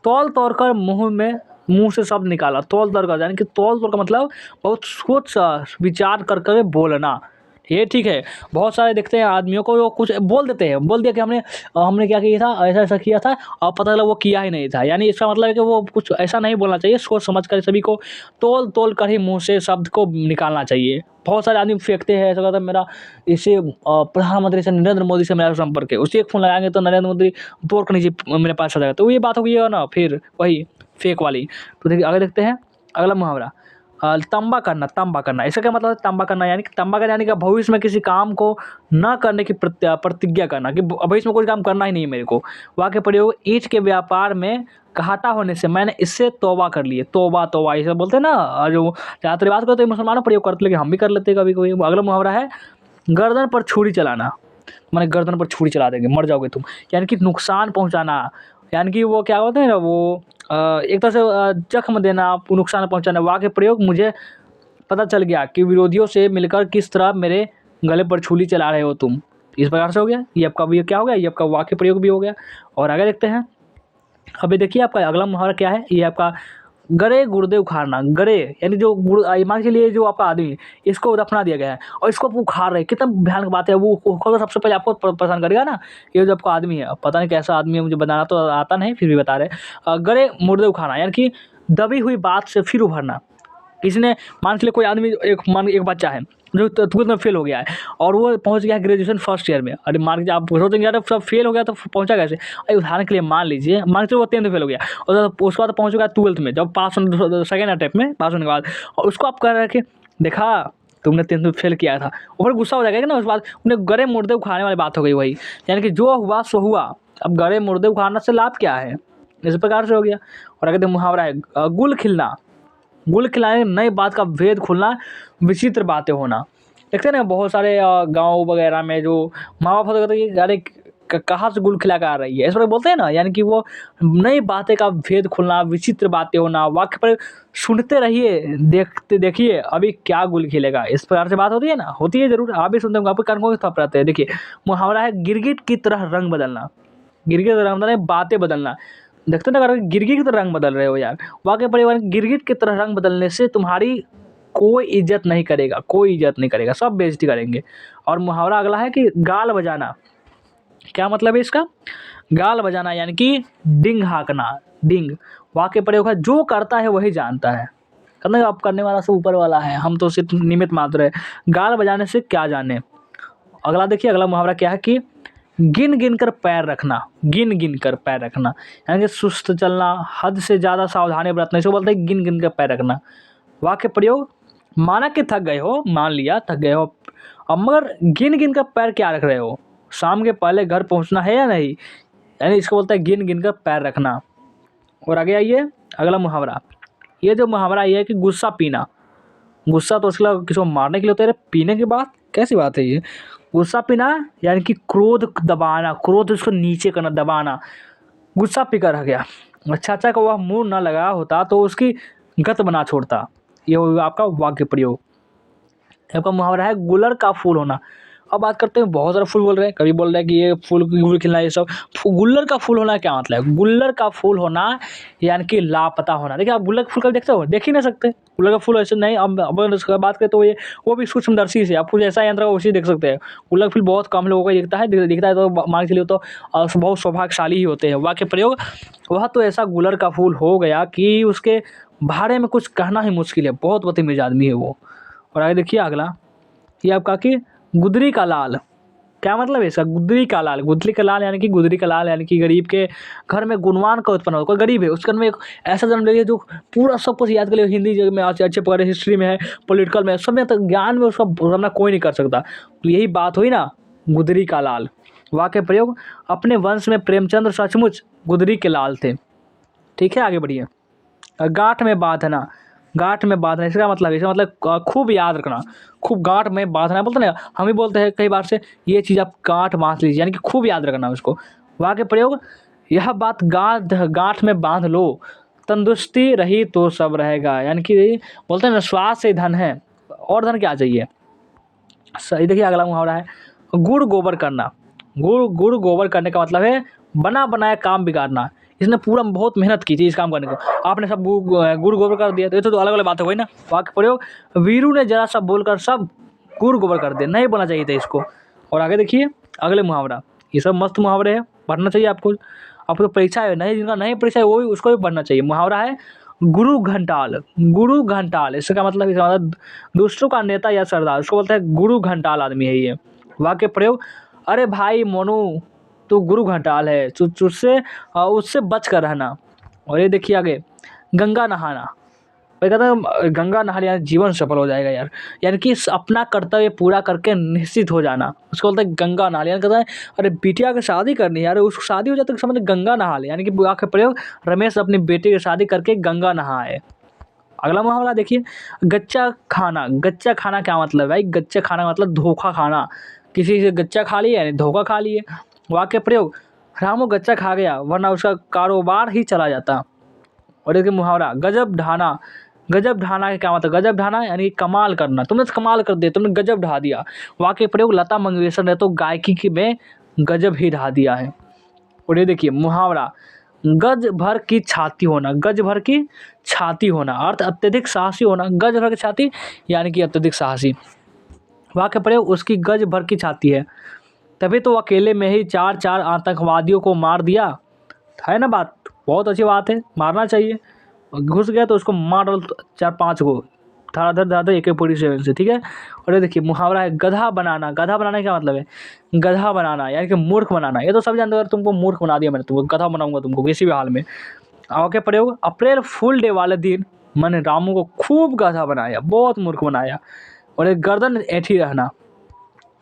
तौल तोड़ कर मुंह से शब्द निकाला। तौल तोड़ कर यानी कि तौल तोड़ का मतलब बहुत सोच विचार कर कर बोलना, ये ठीक है। बहुत सारे देखते हैं आदमियों को, वो कुछ बोल देते हैं, बोल दिया कि हमने क्या किया था, ऐसा ऐसा किया था, और पता चला वो किया ही नहीं था। यानी इसका मतलब है कि वो कुछ ऐसा नहीं बोलना चाहिए, सोच समझ कर सभी को तोल तोल कर ही मुंह से शब्द को निकालना चाहिए। बहुत सारे आदमी फेंकते हैं, ऐसा कहता है मेरा इससे प्रधानमंत्री से नरेंद्र मोदी से मेरा संपर्क है, उसी एक फ़ोन लगाएंगे तो नरेंद्र मोदी तोड़ कर नीचे मेरे पास आ जाएगा, तो ये बात हो गई है ना, फिर वही फेक वाली। तो देखिए आगे देखते हैं अगला मुहावरा, तंबा करना। इसका क्या मतलब है, तंबा करना यानी कि तंबा करना यानी कि भविष्य में किसी काम को न करने की प्रतिज्ञा करना, कि भविष्य में कोई काम करना ही नहीं है मेरे को। वाक्य प्रयोग, ईंट के व्यापार में घाटा होने से मैंने इससे तौबा कर ली है। तौबा इसे बोलते हैं ना, जो ज़्यादातर बात करते हैं मुसलमानों प्रयोग करते, लेकिन हम भी कर लेते हैं कभी कभी। अगला मुहावरा है, गर्दन पर छुरी चलाना। मैंने गर्दन पर छुरी चला देंगे, मर जाओगे तुम, यानी कि नुकसान पहुंचाना, यानी कि वो क्या होता है ना, वो एक तरह से जख्म देना, नुकसान पहुंचाना। वाक्य प्रयोग, मुझे पता चल गया कि विरोधियों से मिलकर किस तरह मेरे गले पर छुरी चला रहे हो तुम। इस प्रकार से हो गया, ये आपका भी क्या हो गया, ये आपका वाक्य प्रयोग भी हो गया। और आगे देखते हैं, अभी देखिए आपका अगला मुहावरा क्या है, ये आपका गरे गुर्दे उखाड़ना। गरे यानी जो मान के लिए जो आपका आदमी, इसको दफना दिया गया है और इसको आप उखाड़ रहे हैं, कितना भयानक बात है। वो उखाड़ सबसे पहले आपको परेशान करेगा ना, ये जो आपका आदमी है, पता नहीं कैसा आदमी है, मुझे बताना तो आता नहीं, फिर भी बता रहे गरे मुर्दे उखाड़ना यानी कि दबी हुई बात से फिर उभरना। किसी ने मान के लिए कोई आदमी, एक बच्चा है जो ट्वेल्थ में फेल हो गया है और वो पहुंच गया है ग्रेजुएशन फर्स्ट ईयर में। अरे मान के आप सोचेंगे यार सब फेल हो गया तो पहुंचा कैसे, अरे उदाहरण के लिए मान लीजिए, मान के वो 10th में फेल हो गया और उसके बाद पहुंच गया 12th में, जब पास सेकेंड अटेम्प्ट में पास होने के बाद, और उसको आप कह रहे हैं कि देखा तुमने 10th में फेल किया था, ऊपर गुस्सा हो जाएगा ना। उसके बाद उन्हें गरे मुर्दे उखाड़ने वाली बात हो गई वही, यानी कि जो हुआ सो हुआ, अब गरे मुर्दे उखाड़ना से लाभ क्या है, इस प्रकार से हो गया। और अगर मुहावरा है, गुल खिलना। गुल खिलाने, नई बात का भेद खुलना, विचित्र बातें होना। देखते हैं ना बहुत सारे गाँव वगैरह में जो माँ बाप होते हैं कि अरे कहाँ से गुल खिला कर आ रही है, इस पर बोलते हैं ना, यानी कि वो नई बातें का भेद खुलना, विचित्र बातें होना। वाक्य पर सुनते रहिए, देखिए अभी क्या गुल खिलेगा, इस प्रकार से बात होती है ना, होती है जरूर, आप भी सुनते होंगे, आपके कान को थप रहते हैं। देखिए मुहावरा है, गिरगिट की तरह रंग बदलना। गिरगिट की तरह रंग बदलना, बातें बदलना। देखते ना अगर गिरगिट की तरह रंग बदल रहे हो यार, वाक्य परिवार, गिरगिट की तरह रंग बदलने से तुम्हारी कोई इज्जत नहीं करेगा, कोई इज्जत नहीं करेगा, सब बेइज्जती करेंगे। और मुहावरा अगला है कि गाल बजाना। क्या मतलब है इसका, गाल बजाना यानी कि डिंग हाँकना। डिंग वाक्य प्रयोग है, जो करता है वही जानता है, करने आप करने वाला सब ऊपर वाला है, हम तो सिर्फ निमित्त मात्र है। गाल बजाने से क्या जाने। अगला देखिए, अगला मुहावरा क्या है कि गिन गिन कर पैर रखना। गिन गिन कर पैर रखना यानी कि सुस्त चलना, हद से ज़्यादा सावधानी बरतना, इसको बोलते हैं गिन गिन कर पैर रखना। वाक्य प्रयोग, माना कि थक गए हो, मान लिया थक गए हो, अब मगर गिन गिन कर पैर क्या रख रहे हो, शाम के पहले घर पहुंचना है या नहीं, यानी इसको बोलते हैं गिन गिन कर पैर रखना। और आगे आइए अगला मुहावरा, ये जो मुहावरा ये है कि गुस्सा पीना। गुस्सा तो उसके लिए किसी को मारने के लिए होता है, पीने की बात कैसी बात है ये। गुस्सा पीना यानी कि क्रोध दबाना, क्रोध उसको नीचे करना, दबाना। गुस्सा पीकर रह गया, अच्छा का वह मुंह न लगा होता तो उसकी गत बना छोड़ता। ये होगा आपका वाक्य प्रयोग। आपका मुहावरा है, गुलर का फूल होना। अब बात करते हैं, बहुत सारा फूल बोल रहे हैं, कभी बोल रहे हैं कि ये फूल गुल खिलना, ये सब। गुल्लर का फूल होना क्या मतलब है, गुल्लर का फूल होना यानी कि लापता होना। देखिए आप गुल्लर का फूल कभी देखते हो, देख ही नहीं सकते, गुल्लर का फूल ऐसे नहीं। अब उसका बात करें तो ये वो भी सूक्ष्मदर्शी से, आप कुछ ऐसा यंत्र उसी देख सकते हैं। गुल्लर का फूल बहुत कम लोगों को दिखता है, दिखता है तो मान के लिए तो बहुत सौभाग्यशाली ही होते हैं। वाक्य प्रयोग, वह तो ऐसा गुल्लर का फूल हो गया कि उसके बारे में कुछ कहना ही मुश्किल है, बहुत बदतमीज आदमी है वो। और आगे देखिए अगला, ये आपका कि गुदरी का लाल। क्या मतलब है इसका? गुदरी का लाल, गुदली का लाल यानी कि गुदरी का लाल यानी कि गरीब के घर में गुणवान का उत्पन्न हो। कोई गरीब है उसके घर में एक ऐसा जन्म ले लिया जो पूरा सब कुछ याद कर लिया, हिंदी जगह में अच्छे पकड़े, हिस्ट्री में है, पॉलिटिकल में, सब में, तो ज्ञान में उसका सामना कोई नहीं कर सकता। तो यही बात हुई ना, गुदरी का लाल। वाक्य प्रयोग, अपने वंश में प्रेमचंद्र सचमुच गुदरी के लाल थे। ठीक है, आगे बढ़िए। गांठ में बांधना, गांठ में बांधना इसका मतलब है, इसका मतलब खूब याद रखना, खूब गांठ में बांधना बोलते ना, हम ही बोलते हैं कई बार से ये चीज़ आप गांठ बांध लीजिए, यानी कि खूब याद रखना उसको। वाक्य प्रयोग, यह बात गांठ गांठ में बांध लो, तंदुरुस्ती रही तो सब रहेगा, यानी कि बोलते हैं ना, स्वास्थ्य से धन है, और धन क्या चाहिए। सही, देखिए अगला मुहावरा है, गुड़ गोबर करना। गुड़ गुड़ गोबर करने का मतलब है बना बनाया काम बिगाड़ना। इसने पूरा बहुत मेहनत की थी इस काम करने को, आपने सब गुड़ गोबर कर दिया, तो ये तो अलग अलग बात हो गई ना। वाक्य प्रयोग, वीरू ने जरा सा बोलकर सब गुड़ गोबर कर दिया, नहीं बोलना चाहिए था इसको। और आगे देखिए अगले मुहावरा, ये सब मस्त मुहावरे हैं, पढ़ना चाहिए आपको। आपको परीक्षा है नहीं, जिनका नहीं परीक्षा है वो भी, उसको भी पढ़ना चाहिए। मुहावरा है गुरु घंटाल। गुरु घंटाल इसका मतलब दूसरों का नेता या सरदार, उसको बोलते हैं गुरु घंटाल आदमी है ये। वाक्य प्रयोग, अरे भाई मोनू तू गुरु घंटाल है, उससे उससे बच कर रहना। और ये देखिए आगे, गंगा नहाना। भाई कहता है गंगा नहा लिया जीवन सफल हो जाएगा यार, यानी कि अपना कर्तव्य पूरा करके निश्चित हो जाना, उसको बोलते हैं गंगा नहा लिया। कहता है अरे बिटिया की शादी करनी है यार, उसको शादी हो जाए तो समझ गंगा नहा ले, यानी कि वाक्य प्रयोग, रमेश अपनी बेटी की शादी करके गंगा नहाए। अगला मुहावरा देखिए, गच्चा खाना। गच्चा खाना क्या मतलब है भाई? गच्चा खाना मतलब धोखा खाना, किसी से गच्चा खा लिया यानी धोखा खा लिए। वाक्य प्रयोग, रामू गच्चा खा गया वरना उसका कारोबार ही चला जाता। और देखिए मुहावरा, गजब ढाना। गजब ढाना का क्या मतलब? गजब ढाना यानी कि कमाल करना, तुमने तो कमाल कर दिया, तुमने गजब ढा दिया। वाक्य प्रयोग, लता मंगेशकर ने तो गायकी में गजब ही ढा दिया है। और ये देखिए मुहावरा, गज भर की छाती होना। गज भर की छाती होना अर्थ अत्यधिक साहसी होना। गज भर की छाती यानी कि अत्यधिक साहसी। वाक्य प्रयोग, उसकी गज भर की छाती है, तभी तो अकेले में ही 4 आतंकवादियों को मार दिया। है ना बात? बहुत अच्छी बात है, मारना चाहिए। घुस गया तो उसको मार डालो 4-5 को, धड़ाधड़ धड़ाधड़ AK-47 से। ठीक है। और ये देखिए मुहावरा है गधा बनाना। गधा बनाने का मतलब है गधा बनाना यानी कि मूर्ख बनाना। ये तो सब जानते हो, अगर तुमको मूर्ख बना दिया मैंने, तुमको गधा बनाऊंगा तुमको किसी भी हाल में। आगे प्रयोग, अप्रैल फूल डे वाले दिन मैंने रामू को खूब गधा बनाया, बहुत मूर्ख बनाया। और एक गर्दन ऐंठी रहना।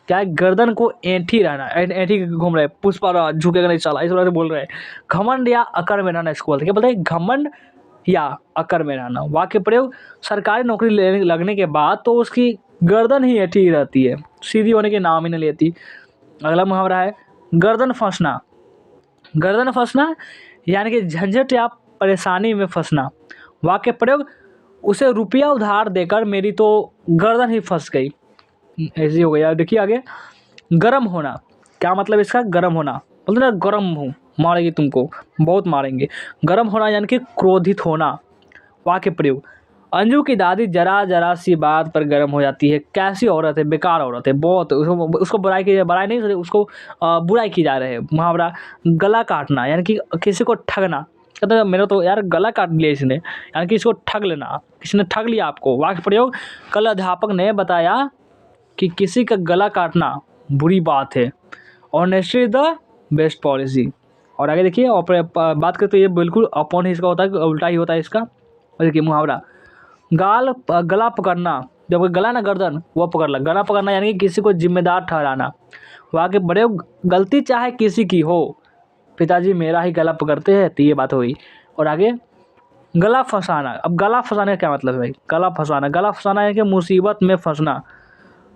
क्या है? गर्दन को ऐंठी रहना, ऐंठी घूम रहे, पुष्पा झुकेगा नहीं साला, इस वजह से बोल रहे हैं। घमंड या अकड़ में रहना, इसको बोलते हैं। क्या बोलते हैं? घमंड या अकड़ में रहना। वाक्य प्रयोग, सरकारी नौकरी लगने के बाद तो उसकी गर्दन ही ऐंठी रहती है, सीधी होने के नाम ही नहीं लेती। अगला मुहावरा है गर्दन फंसना। गर्दन फंसना यानी कि झंझट या परेशानी में फंसना। वाक्य प्रयोग, उसे रुपया उधार देकर मेरी तो गर्दन ही फंस गई। ऐसे हो गया। देखिए आगे, गरम होना। क्या मतलब इसका? गरम होना बोलते ना, गरम हूँ, मारेंगे तुमको, बहुत मारेंगे। गरम होना यानी कि क्रोधित होना। वाक्य प्रयोग, अंजू की दादी जरा जरा सी बात पर गर्म हो जाती है, कैसी औरत है, बेकार औरत है, बहुत उसको बुराई नहीं, उसको बुराई की जा रही है। मुहावरा, गला काटना यानी कि किसी को ठगना। कहते हैं मेरा तो यार गला काट लिया इसने, यानी कि इसको ठग लेना, किसी ने ठग लिया आपको। वाक्य प्रयोग, कल अध्यापक ने बताया कि किसी का गला काटना बुरी बात है, honesty is the best policy. और आगे देखिए, और बात करते ये बिल्कुल अपॉन ही इसका होता है, उल्टा ही होता है इसका। और देखिए मुहावरा, गला पकड़ना। जब कोई गला ना गर्दन, वो पकड़ ला। गला पकड़ना यानी कि किसी को जिम्मेदार ठहराना। वाक्य प्रयोग, गलती चाहे किसी की हो, पिताजी मेरा ही गला पकड़ते हैं, तो ये बात हुई। और आगे, गला फंसाना। अब गला फंसाने का क्या मतलब है भाई? गला फंसाना, गला फंसाना यानी कि मुसीबत में फंसना।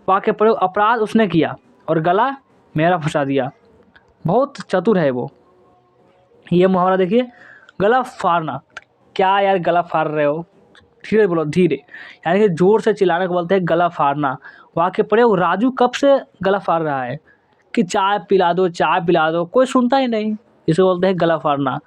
वाक्य प्रयोग, अपराध उसने किया और गला मेरा फंसा दिया, बहुत चतुर है वो। ये मुहावरा देखिए, गला फाड़ना। क्या यार गला फाड़ रहे हो? धीरे बोलो, धीरे, यानी कि जोर से चिल्लाने को बोलते हैं गला फाड़ना। वाक्य प्रयोग, राजू कब से गला फाड़ रहा है कि चाय पिला दो, चाय पिला दो, कोई सुनता ही नहीं, इसे बोलते हैं गला फाड़ना।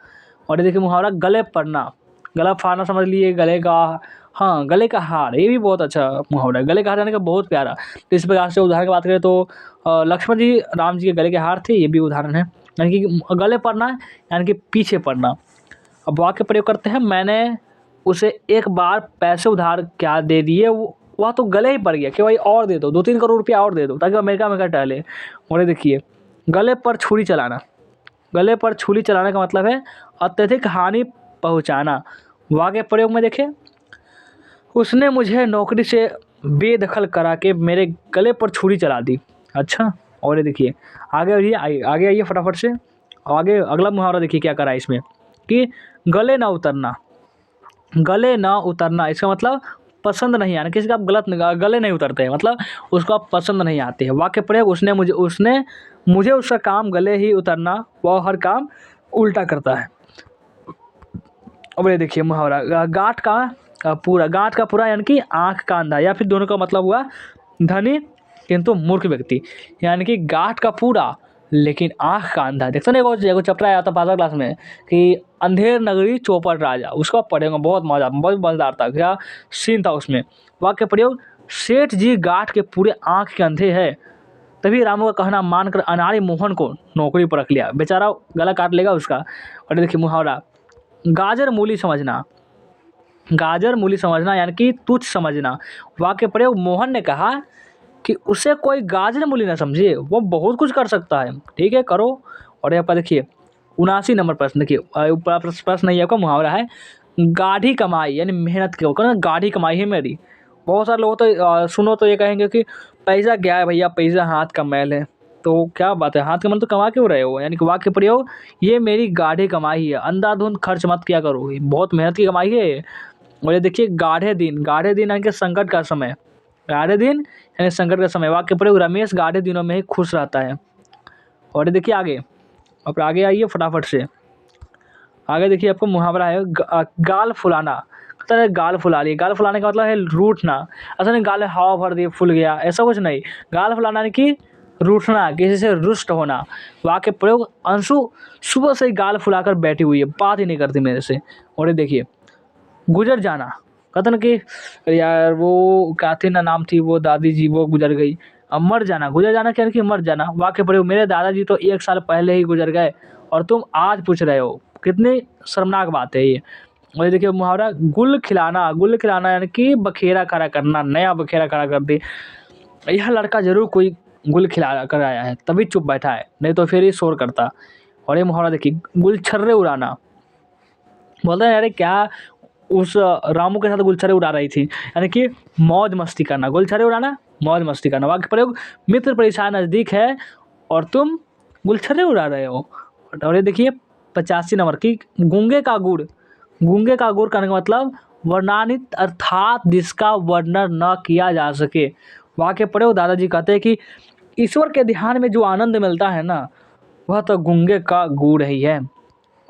और ये देखिए मुहावरा, गले पड़ना। गला फाड़ना समझ लिए, गले का, हाँ गले का हार, ये भी बहुत अच्छा मुहावरा है। गले का हार यानी कि बहुत प्यारा। तो इस प्रकार से उदाहरण की बात करें तो लक्ष्मण जी राम जी के गले के हार थे, ये भी उदाहरण है। यानी कि गले पड़ना यानी कि पीछे पड़ना। अब वाक्य प्रयोग करते हैं, मैंने उसे एक बार पैसे उधार क्या दे दिए, वो वह तो गले ही पड़ गया कि भाई और दे दो, 2-3 करोड़ रुपया और दे दो ताकि अमेरिका में टहले। और देखिए गले पर छुरी चलाना, गले पर छुरी चलाने का मतलब है अत्यधिक हानि पहुंचाना। वाक्य प्रयोग में देखें, उसने मुझे नौकरी से बेदखल करा के मेरे गले पर छुरी चला दी। अच्छा, और ये देखिए आगे आइए फटाफट से। आगे अगला मुहावरा देखिए क्या करा है इसमें कि गले ना उतरना, गले ना उतरना इसका मतलब पसंद नहीं आना, किसी का आप गले नहीं उतरते हैं, मतलब उसको आप पसंद नहीं आते हैं। वाक्य प्रयोग, उसने मुझे उसका काम गले ही उतरना, वह हर काम उल्टा करता है। अब ये देखिए मुहावरा गांठ का पूरा यानी कि आँख का अंधा, या फिर दोनों का मतलब हुआ धनी किंतु मूर्ख व्यक्ति, यानी कि गांठ का पूरा लेकिन आँख का अंधा। देखते ना एगो चैप्टर आया था 5वीं क्लास में कि अंधेर नगरी चौपट राजा, उसको आप पढ़ेंगे, बहुत मजेदार था, क्या सीन था उसमें। वाक्य प्रयोग, सेठ जी गांठ के पूरे आँख के अंधे है, तभी रामू का कहना मानकर अनाड़ी मोहन को नौकरी पर रख लिया, बेचारा गला काट लेगा उसका। और देखिए मुहावरा गाजर मूली समझना, गाजर मूली समझना यानी कि तुच्छ समझना। वाक्य प्रयोग, मोहन ने कहा कि उसे कोई गाजर मूली ना समझे, वो बहुत कुछ कर सकता है, ठीक है करो। और यहाँ पर देखिए 79 नंबर प्रश्न, देखिए प्रश्न नहीं है आपका, मुहावरा है गाढ़ी कमाई यानी मेहनत के ऊपर, गाढ़ी कमाई है मेरी। बहुत सारे लोग तो सुनो तो ये कहेंगे कि पैसा क्या है भैया, पैसा हाथ का मैल है। तो क्या बात है, हाथ का मैल तो कमा क्यों रहे हो, यानी कि वाक्य प्रयोग, ये मेरी गाढ़ी कमाई है, अंधाधुंध खर्च मत किया करो, ये बहुत मेहनत की कमाई है ये। और ये देखिए गाढ़े दिन यानी कि संकट का समय, गाढ़े दिन यानी संकट का समय। वाक्य प्रयोग, रमेश गाढ़े दिनों में ही खुश रहता है। और ये देखिए आगे, अब आगे आइए फटाफट से। आगे देखिए आपको मुहावरा है गाल फुलाना, कहता है गाल फुला ली, गाल फुलाने का मतलब है रूठना। ऐसा नहीं गाल हवा भर दी फूल गया, ऐसा कुछ नहीं। गाल फुलाना यानी कि रूठना, किसी से रुष्ट होना। वाक्य प्रयोग, अंशु सुबह से ही गाल फुलाकर बैठी हुई है, बात ही नहीं करती मेरे से। और ये देखिए गुजर जाना, कहते ना कि यार वो क्या थी ना, नाम थी वो दादी जी, वो गुजर गई। अब मर जाना, गुजर जाना क्या कि मर जाना। वाक्य प्रयोग, मेरे दादाजी तो 1 साल पहले ही गुजर गए और तुम आज पूछ रहे हो, कितनी शर्मनाक बात है ये। और ये देखिए मुहावरा गुल खिलाना यानी कि बखेरा खड़ा करना, नया बखेरा खड़ा कर दी। यह लड़का जरूर कोई गुल खिला कर आया है तभी चुप बैठा है, नहीं तो फिर ही शोर करता। और ये मुहावरा देखिए गुलछर्रे उड़ाना, बोलते हैं अरे क्या उस रामू के साथ गुलछर्रे उड़ा रही थी, यानी कि मौज मस्ती करना, गुलछर्रे उड़ाना मौज मस्ती करना। वाक्य प्रयोग, मित्र परेशान नज़दीक है और तुम गुलछर्रे उड़ा रहे हो। और ये देखिए 85 नंबर की गूंगे का गुड़ करने का मतलब वर्णनित अर्थात जिसका वर्णन न किया जा सके। वाक्य प्रयोग, दादाजी कहते हैं कि ईश्वर के ध्यान में जो आनंद मिलता है ना, वह तो गूंगे का गुड़ ही है।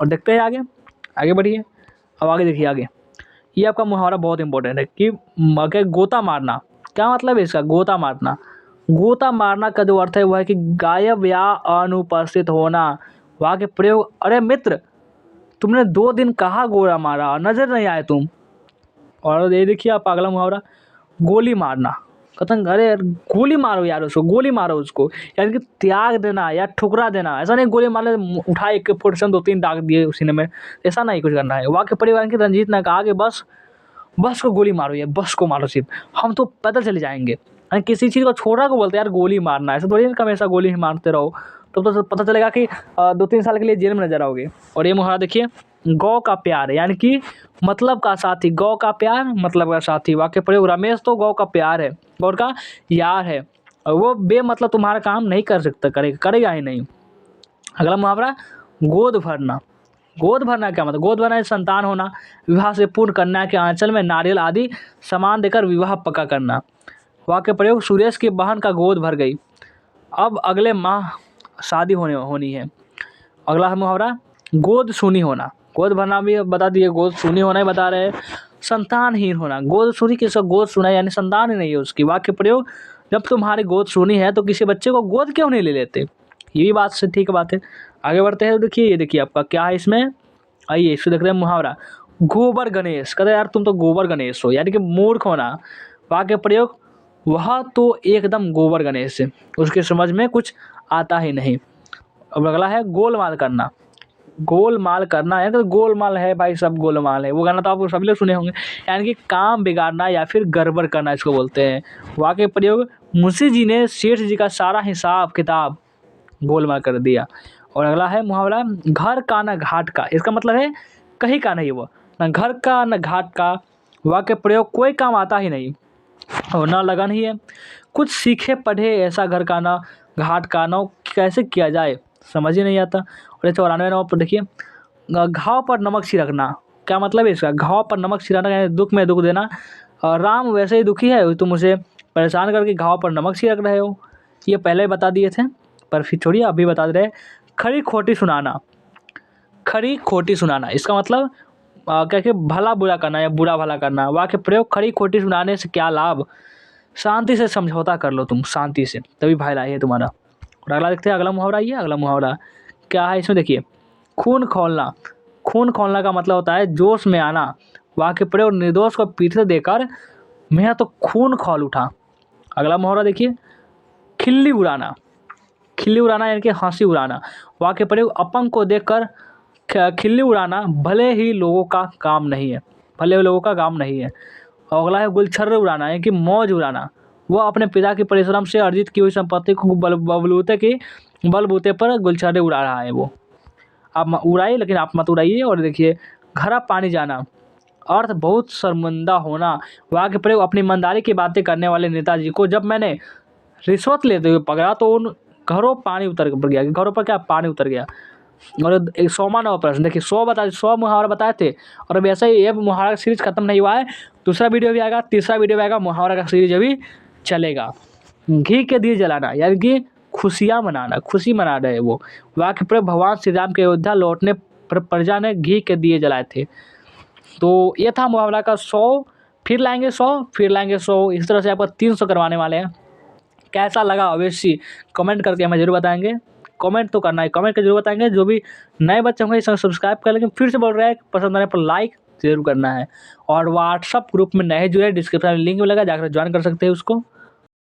और देखते हैं आगे बढ़िए। अब आगे देखिए आगे, ये आपका मुहावरा बहुत इंपॉर्टेंट है कि मगे गोता मारना। क्या मतलब है इसका, गोता मारना का जो अर्थ है वह है कि गायब या अनुपस्थित होना। वाक्य प्रयोग, अरे मित्र तुमने 2 दिन कहाँ गोला मारा, नजर नहीं आए तुम। और ये देखिए आप अगला मुहावरा गोली मारना, कहते हैं अरे यार गोली मारो यार उसको, गोली मारो उसको, यानी कि त्याग देना या ठुकरा देना। ऐसा नहीं गोली मार ले उठा एक फुट 2-3 दाग दिए सीने में, ऐसा नहीं कुछ करना है। वाक्य परिवार की रंजीत ने कहा कि बस को गोली मारो, ये बस को मारो, सिर्फ हम तो पैदल चले जाएंगे। यानी किसी चीज़ को छोड़ा को बोलते हैं यार गोली मारना, ऐसा थोड़ी ना हमेशा गोली ही मारते रहो, तो पता चलेगा कि 2-3 साल के लिए जेल में नजर आओगे। और ये मुहावरा देखिए गौ का प्यार यानी कि मतलब का साथी, गौ का प्यार मतलब का साथी। वाक्य प्रयोग, रमेश तो गौ का प्यार है, गौर का यार है, और वो बेमतलब तुम्हारा काम नहीं कर सकता, करेगा ही नहीं। अगला मुहावरा गोद भरना क्या मतलब, गोद भरना है संतान होना, विवाह से पूर्ण कन्या के आंचल में नारियल आदि सामान देकर विवाह पक्का करना। वाक्य प्रयोग, सुरेश की बहन का गोद भर गई, अब अगले माह शादी होनी है। अगला मुहावरा गोद सूनी होना, गोद भरना भी बता दिए, गोद सूनी होना ही बता रहे हैं। संतानहीन होना, गोद सूनी किसका, गोद सूना यानी संतान ही नहीं है उसकी। वाक्य प्रयोग, जब तुम्हारी गोद सूनी है तो किसी बच्चे को गोद क्यों नहीं ले लेते। ये भी बात से ठीक बात है। आगे बढ़ते हैं, देखिए ये देखिए आपका क्या है इसमें, आइए इसको देख रहे हैं मुहावरा गोबर गणेश, कहते यार तुम तो गोबर गणेश हो, यानी कि मूर्ख होना। वाक्य प्रयोग, वह तो एकदम गोबर गणेश है, उसके समझ में कुछ आता ही नहीं। अब अगला है गोलमाल करना, गोलमाल करना है तो गोलमाल है भाई, सब गोलमाल है, वो गाना तो आप सभी लोग सुने होंगे। यानी कि काम बिगाड़ना या फिर गड़बड़ करना इसको बोलते हैं। वाक्य प्रयोग, मुंशी जी ने सेठ जी का सारा हिसाब किताब गोलमाल कर दिया। और अगला है मुहावरा, घर का न घाट का। इसका मतलब है कहीं का नहीं, वो न घर का न घाट का। वाक्य प्रयोग, कोई काम आता ही नहीं और ना लगन ही है। कुछ सीखे पढ़े ऐसा घर का ना घाट का ना, कैसे किया जाए समझ ही नहीं आता। और 94 नंबर पर देखिए, घाव पर नमक छिड़कना। क्या मतलब है इसका? घाव पर नमक छिड़कना यानी दुख में दुख देना। और राम वैसे ही दुखी है, तुम उसे परेशान करके घाव पर नमक छिड़क रहे हो। ये पहले ही बता दिए थे, पर फिर छोड़िए अभी बता दे रहे हैं। खरी खोटी सुनाना। खरी खोटी सुनाना इसका मतलब क्या कि भला बुरा करना या बुरा भला करना। वाक्य प्रयोग, खरी खोटी सुनाने से क्या लाभ, शांति से समझौता कर लो तुम, शांति से, तभी भलाई है तुम्हारा। और अगला देखते हैं, अगला मुहावरा। ये अगला मुहावरा क्या है इसमें देखिए, खून खौलना। खून खौलना का मतलब होता है जोश में आना। वाक्य प्रयोग, निर्दोष को पीठ से देकर मेरा तो खून खौल उठा। अगला मुहावरा देखिए, खिल्ली उड़ाना। खिल्ली उड़ाना यानी कि हंसी उड़ाना। वाक्य प्रयोग, अपंग को देखकर खिल्ली उड़ाना भले ही लोगों का काम नहीं है, भले ही लोगों का काम नहीं है। और अगला है गुलछर्रे उड़ाना यानी कि मौज उड़ाना। वह अपने पिता के परिश्रम से अर्जित की हुई संपत्ति को बलबूते पर गुलछर्रे उड़ा रहा है वो। आप उड़ाइए लेकिन आप मत उड़ाइए। और देखिए, घड़ा पानी जाना, अर्थ बहुत शर्मिंदा होना। वाक्य प्रयोग, अपनी ईमानदारी की बातें करने वाले नेताजी को जब मैंने रिश्वत लेते हुए पकड़ा तो उन घरों पानी उतर गया, घरों पर क्या पानी उतर गया। और 100वां नंबर प्रश्न देखिए, 100 मुहावरा बताए थे और अब ऐसा ही ये मुहावरा का सीरीज खत्म नहीं हुआ है। दूसरा वीडियो भी आएगा, तीसरा वीडियो भी आएगा, मुहावरा का सीरीज अभी चलेगा। घी के दिए जलाना यानी कि खुशियाँ मनाना, खुशी मना रहे वो। वाक्य प्रयोग, भगवान श्री राम के अयोध्या लौटने पर प्रजा ने घी के दिए जलाए थे। तो ये था मुहावरा का 100। फिर लाएंगे 100, फिर लाएंगे 100, इस तरह से आपका 300 करवाने वाले हैं। कैसा लगा अवश्य कमेंट करके हमें ज़रूर बताएंगे। कमेंट तो करना है, कमेंट करके ज़रूर बताएंगे। जो भी नए बच्चे होंगे इसे सब्सक्राइब कर, लेकिन फिर से बोल रहे हैं पसंद आने पर लाइक ज़रूर करना है। और व्हाट्सअप ग्रुप में नए जुड़े, डिस्क्रिप्शन में लिंक मिलेगा, जाकर ज्वाइन कर सकते हैं उसको।